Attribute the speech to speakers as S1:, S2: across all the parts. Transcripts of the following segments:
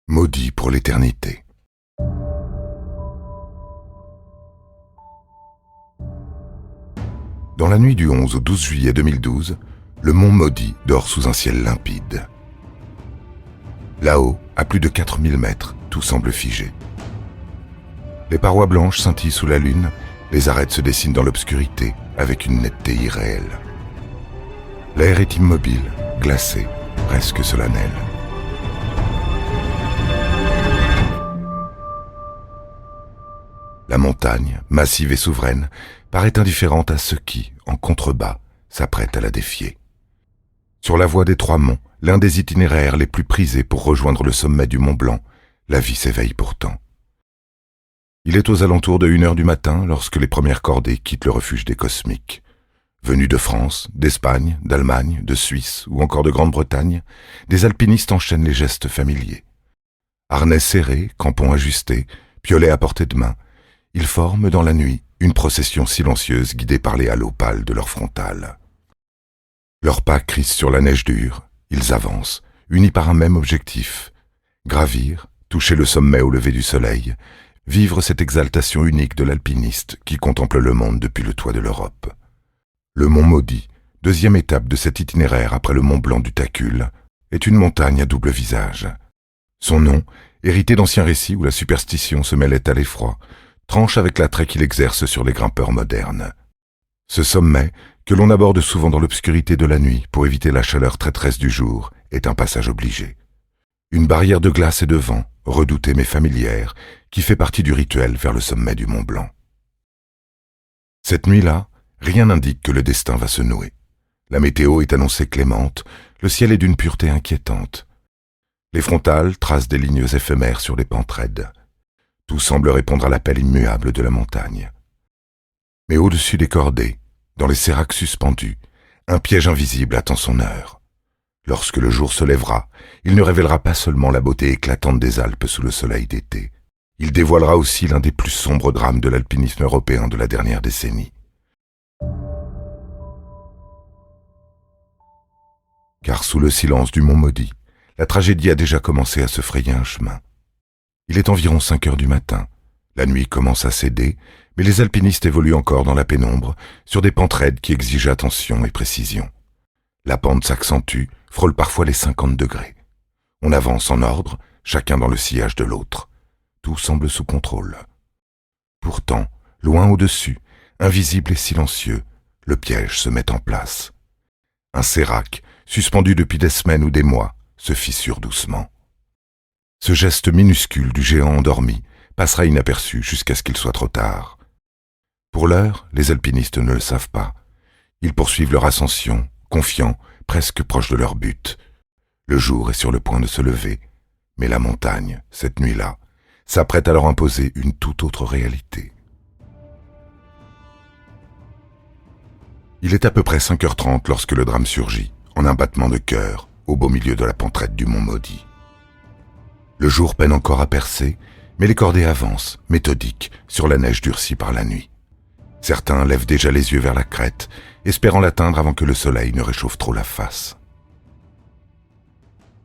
S1: Maudit pour l'éternité. Dans la nuit du 11 au 12 juillet 2012, le mont Maudit dort sous un ciel limpide. Là-haut, à plus de 4000 mètres, tout semble figé. Les parois blanches scintillent sous la lune, les arêtes se dessinent dans l'obscurité avec une netteté irréelle. L'air est immobile, glacé, presque solennel. La montagne, massive et souveraine, paraît indifférente à ceux qui, en contrebas, s'apprêtent à la défier. Sur la voie des Trois Monts, l'un des itinéraires les plus prisés pour rejoindre le sommet du Mont Blanc, la vie s'éveille pourtant. Il est aux alentours de 1h du matin lorsque les premières cordées quittent le refuge des Cosmiques. Venus de France, d'Espagne, d'Allemagne, de Suisse ou encore de Grande-Bretagne, des alpinistes enchaînent les gestes familiers. Harnais serrés, crampons ajustés, piolets à portée de main, ils forment dans la nuit une procession silencieuse guidée par les halos pâles de leur frontale. Leurs pas crissent sur la neige dure, ils avancent, unis par un même objectif, gravir, toucher le sommet au lever du soleil, vivre cette exaltation unique de l'alpiniste qui contemple le monde depuis le toit de l'Europe. Le mont Maudit, deuxième étape de cet itinéraire après le mont Blanc du Tacul, est une montagne à double visage. Son nom, hérité d'anciens récits où la superstition se mêlait à l'effroi, tranche avec l'attrait qu'il exerce sur les grimpeurs modernes. Ce sommet, que l'on aborde souvent dans l'obscurité de la nuit pour éviter la chaleur traîtresse du jour, est un passage obligé. Une barrière de glace et de vent, redoutée mais familière, qui fait partie du rituel vers le sommet du Mont Blanc. Cette nuit-là, rien n'indique que le destin va se nouer. La météo est annoncée clémente, le ciel est d'une pureté inquiétante. Les frontales tracent des lignes éphémères sur les pentes raides. Tout semble répondre à l'appel immuable de la montagne. Mais au-dessus des cordées, dans les séracs suspendus, un piège invisible attend son heure. Lorsque le jour se lèvera, il ne révélera pas seulement la beauté éclatante des Alpes sous le soleil d'été. Il dévoilera aussi l'un des plus sombres drames de l'alpinisme européen de la dernière décennie. Car sous le silence du mont Maudit, la tragédie a déjà commencé à se frayer un chemin. Il est environ 5 heures du matin. La nuit commence à céder, mais les alpinistes évoluent encore dans la pénombre, sur des pentes raides qui exigent attention et précision. La pente s'accentue, frôle parfois les 50 degrés. On avance en ordre, chacun dans le sillage de l'autre. Tout semble sous contrôle. Pourtant, loin au-dessus, invisible et silencieux, le piège se met en place. Un sérac, suspendu depuis des semaines ou des mois, se fissure doucement. Ce geste minuscule du géant endormi passera inaperçu jusqu'à ce qu'il soit trop tard. Pour l'heure, les alpinistes ne le savent pas. Ils poursuivent leur ascension, confiants, presque proches de leur but. Le jour est sur le point de se lever, mais la montagne, cette nuit-là, s'apprête à leur imposer une toute autre réalité. Il est à peu près 5h30 lorsque le drame surgit, en un battement de cœur, au beau milieu de la pente raide du mont Maudit. Le jour peine encore à percer, mais les cordées avancent, méthodiques, sur la neige durcie par la nuit. Certains lèvent déjà les yeux vers la crête, espérant l'atteindre avant que le soleil ne réchauffe trop la face.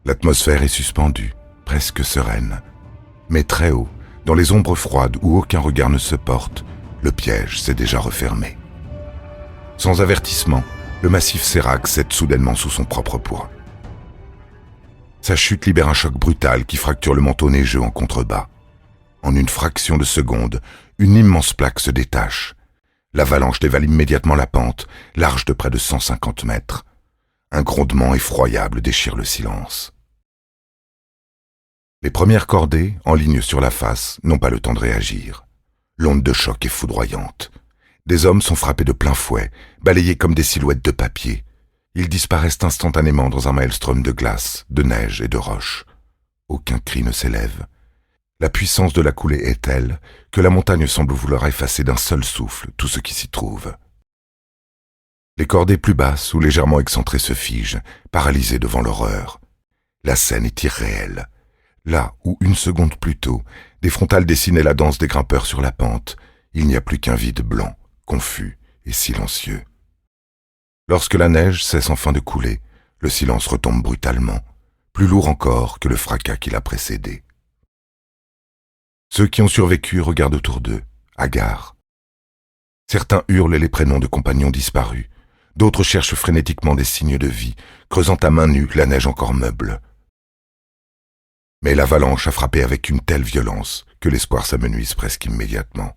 S1: L'atmosphère est suspendue, presque sereine. Mais très haut, dans les ombres froides où aucun regard ne se porte, le piège s'est déjà refermé. Sans avertissement, le massif sérac cède soudainement sous son propre poids. Sa chute libère un choc brutal qui fracture le manteau neigeux en contrebas. En une fraction de seconde, une immense plaque se détache. L'avalanche dévale immédiatement la pente, large de près de 150 mètres. Un grondement effroyable déchire le silence. Les premières cordées, en ligne sur la face, n'ont pas le temps de réagir. L'onde de choc est foudroyante. Des hommes sont frappés de plein fouet, balayés comme des silhouettes de papier. Ils disparaissent instantanément dans un maelstrom de glace, de neige et de roches. Aucun cri ne s'élève. La puissance de la coulée est telle que la montagne semble vouloir effacer d'un seul souffle tout ce qui s'y trouve. Les cordées plus basses ou légèrement excentrées se figent, paralysées devant l'horreur. La scène est irréelle. Là où, une seconde plus tôt, des frontales dessinaient la danse des grimpeurs sur la pente, il n'y a plus qu'un vide blanc, confus et silencieux. Lorsque la neige cesse enfin de couler, le silence retombe brutalement, plus lourd encore que le fracas qui l'a précédé. Ceux qui ont survécu regardent autour d'eux, hagards. Certains hurlent les prénoms de compagnons disparus, d'autres cherchent frénétiquement des signes de vie, creusant à main nue la neige encore meuble. Mais l'avalanche a frappé avec une telle violence que l'espoir s'amenuise presque immédiatement.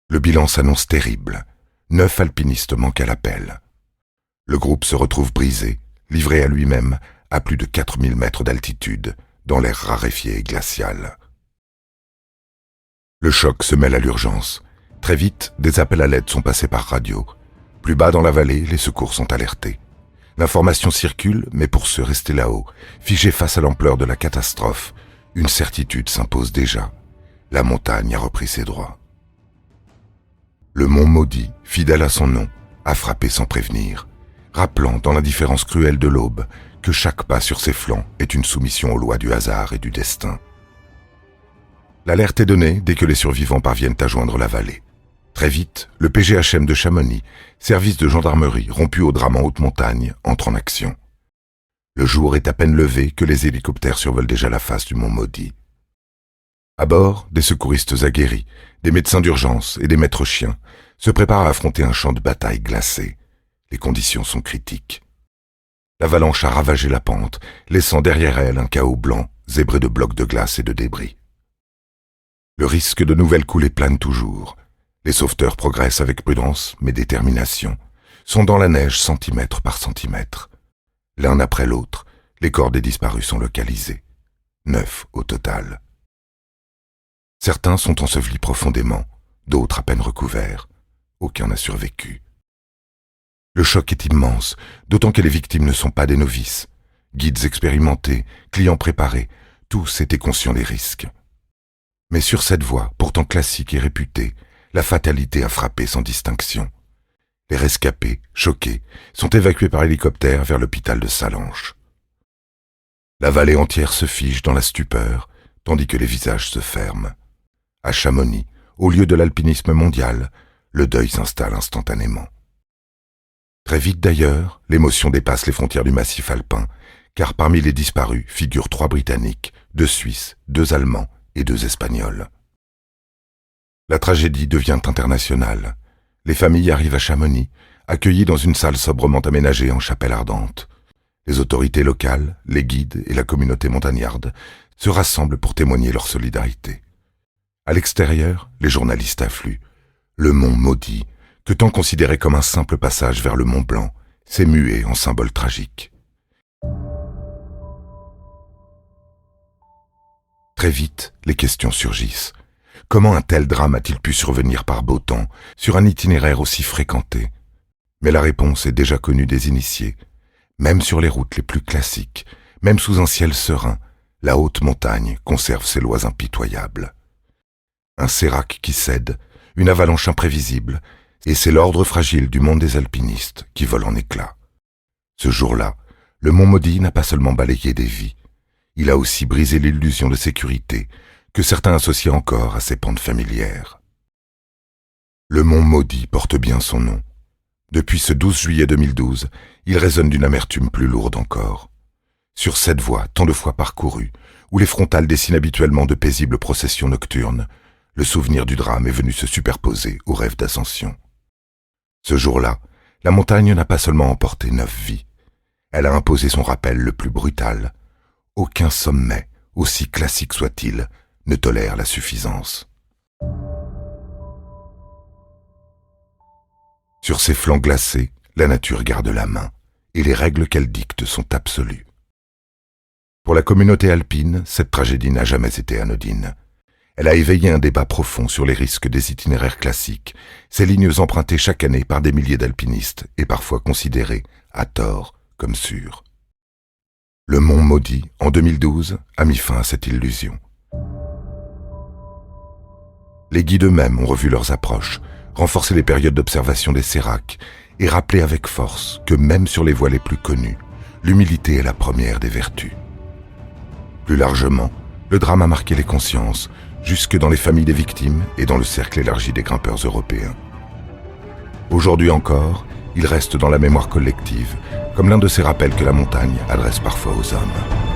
S1: Le bilan s'annonce terrible. 9 alpinistes manquent à l'appel. Le groupe se retrouve brisé, livré à lui-même, à plus de 4000 mètres d'altitude, dans l'air raréfié et glacial. Le choc se mêle à l'urgence. Très vite, des appels à l'aide sont passés par radio. Plus bas dans la vallée, les secours sont alertés. L'information circule, mais pour ceux restés là-haut, figés face à l'ampleur de la catastrophe, une certitude s'impose déjà. La montagne a repris ses droits. Le mont maudit, fidèle à son nom, a frappé sans prévenir, rappelant dans l'indifférence cruelle de l'aube que chaque pas sur ses flancs est une soumission aux lois du hasard et du destin. L'alerte est donnée dès que les survivants parviennent à joindre la vallée. Très vite, le PGHM de Chamonix, service de gendarmerie rompu au drame en haute montagne, entre en action. Le jour est à peine levé que les hélicoptères survolent déjà la face du mont maudit. À bord, des secouristes aguerris, des médecins d'urgence et des maîtres chiens se préparent à affronter un champ de bataille glacé. Les conditions sont critiques. L'avalanche a ravagé la pente, laissant derrière elle un chaos blanc, zébré de blocs de glace et de débris. Le risque de nouvelles coulées plane toujours. Les sauveteurs progressent avec prudence, mais détermination, sondant la neige centimètre par centimètre. L'un après l'autre, les corps des disparus sont localisés. 9 au total. Certains sont ensevelis profondément, d'autres à peine recouverts. Aucun n'a survécu. Le choc est immense, d'autant que les victimes ne sont pas des novices. Guides expérimentés, clients préparés, tous étaient conscients des risques. Mais sur cette voie, pourtant classique et réputée, la fatalité a frappé sans distinction. Les rescapés, choqués, sont évacués par hélicoptère vers l'hôpital de Sallanches. La vallée entière se fige dans la stupeur, tandis que les visages se ferment. À Chamonix, au lieu de l'alpinisme mondial, le deuil s'installe instantanément. Très vite d'ailleurs, l'émotion dépasse les frontières du massif alpin, car parmi les disparus figurent 3 Britanniques, 2 Suisses, 2 Allemands et 2 Espagnols. La tragédie devient internationale. Les familles arrivent à Chamonix, accueillies dans une salle sobrement aménagée en chapelle ardente. Les autorités locales, les guides et la communauté montagnarde se rassemblent pour témoigner leur solidarité. À l'extérieur, les journalistes affluent. Le mont maudit, que tant considéré comme un simple passage vers le Mont Blanc, s'est mué en symbole tragique. Très vite, les questions surgissent. Comment un tel drame a-t-il pu survenir par beau temps, sur un itinéraire aussi fréquenté? Mais la réponse est déjà connue des initiés. Même sur les routes les plus classiques, même sous un ciel serein, la haute montagne conserve ses lois impitoyables. Un sérac qui cède, une avalanche imprévisible, et c'est l'ordre fragile du monde des alpinistes qui vole en éclats. Ce jour-là, le mont maudit n'a pas seulement balayé des vies, il a aussi brisé l'illusion de sécurité que certains associent encore à ses pentes familières. Le mont maudit porte bien son nom. Depuis ce 12 juillet 2012, il résonne d'une amertume plus lourde encore. Sur cette voie tant de fois parcourue, où les frontales dessinent habituellement de paisibles processions nocturnes, le souvenir du drame est venu se superposer au rêve d'ascension. Ce jour-là, la montagne n'a pas seulement emporté 9 vies, elle a imposé son rappel le plus brutal. Aucun sommet, aussi classique soit-il, ne tolère la suffisance. Sur ses flancs glacés, la nature garde la main, et les règles qu'elle dicte sont absolues. Pour la communauté alpine, cette tragédie n'a jamais été anodine. Elle a éveillé un débat profond sur les risques des itinéraires classiques, ces lignes empruntées chaque année par des milliers d'alpinistes et parfois considérées, à tort, comme sûres. Le mont maudit, en 2012, a mis fin à cette illusion. Les guides eux-mêmes ont revu leurs approches, renforcé les périodes d'observation des séracs et rappelé avec force que même sur les voies les plus connues, l'humilité est la première des vertus. Plus largement, le drame a marqué les consciences, jusque dans les familles des victimes et dans le cercle élargi des grimpeurs européens. Aujourd'hui encore, il reste dans la mémoire collective, comme l'un de ces rappels que la montagne adresse parfois aux hommes.